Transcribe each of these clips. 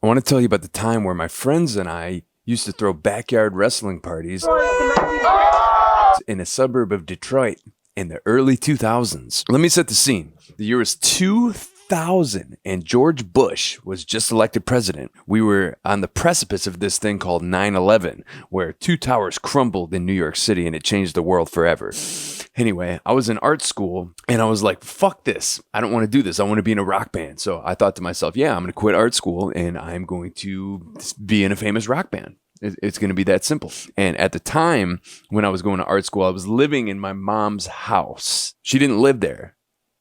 I want to tell you about the time where my friends and I used to throw backyard wrestling parties in a suburb of Detroit in the early 2000s. Let me set the scene. The year was 2000 and George Bush was just elected president. We were on the precipice of this thing called 9/11, where two towers crumbled in New York City and it changed the world forever. Anyway, I was in art school and I was like, fuck this. I don't want to do this. I want to be in a rock band. So I thought to myself, yeah, I'm going to quit art school and I'm going to be in a famous rock band. It's going to be that simple. And at the time when I was going to art school, I was living in my mom's house. She didn't live there,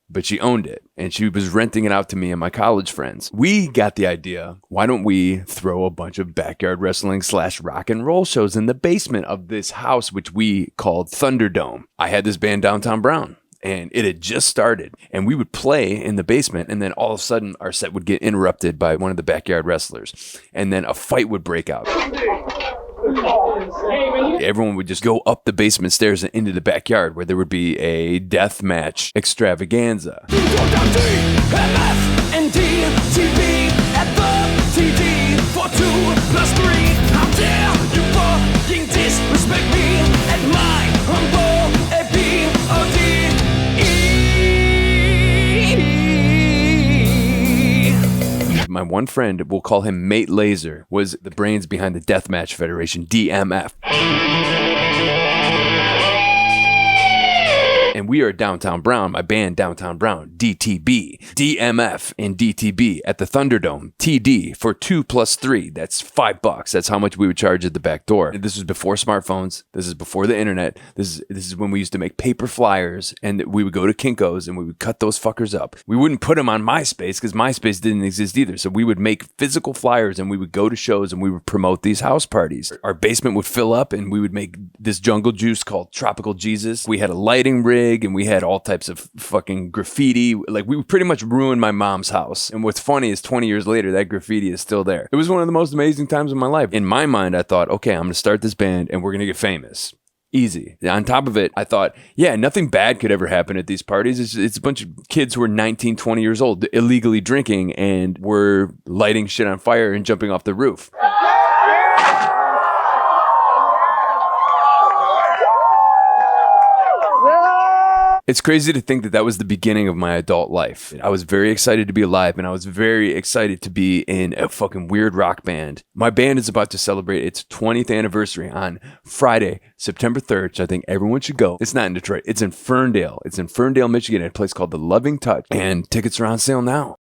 but she owned it and she was renting it out to me and my college friends. We got the idea, why don't we throw a bunch of backyard wrestling / rock and roll shows in the basement of this house, which we called Thunderdome. I had this band Downtown Brown and it had just started and we would play in the basement and then all of a sudden our set would get interrupted by one of the backyard wrestlers and then a fight would break out. Everyone would just go up the basement stairs and into the backyard where there would be a death match extravaganza. My one friend, we'll call him Mate Laser, was the brains behind the Deathmatch Federation, DMF. And we are Downtown Brown, my band Downtown Brown, DTB, DMF and DTB at the Thunderdome, TD for 2 + 3. That's $5. That's how much we would charge at the back door. This was before smartphones. This is before the internet. This is when we used to make paper flyers and we would go to Kinko's and we would cut those fuckers up. We wouldn't put them on MySpace because MySpace didn't exist either. So we would make physical flyers and we would go to shows and we would promote these house parties. Our basement would fill up and we would make this jungle juice called Tropical Jesus. We had a lighting rig and we had all types of fucking graffiti. Like we pretty much ruined my mom's house. And what's funny is 20 years later, that graffiti is still there. It was one of the most amazing times of my life. In my mind, I thought, okay, I'm going to start this band and we're going to get famous. Easy. On top of it, I thought, yeah, nothing bad could ever happen at these parties. It's a bunch of kids who are 19, 20 years old, illegally drinking and were lighting shit on fire and jumping off the roof. It's crazy to think that that was the beginning of my adult life. I was very excited to be alive and I was very excited to be in a fucking weird rock band. My band is about to celebrate its 20th anniversary on Friday, September 3rd, which I think everyone should go. It's not in Detroit. It's in Ferndale. It's in Ferndale, Michigan, at a place called The Loving Touch. And tickets are on sale now.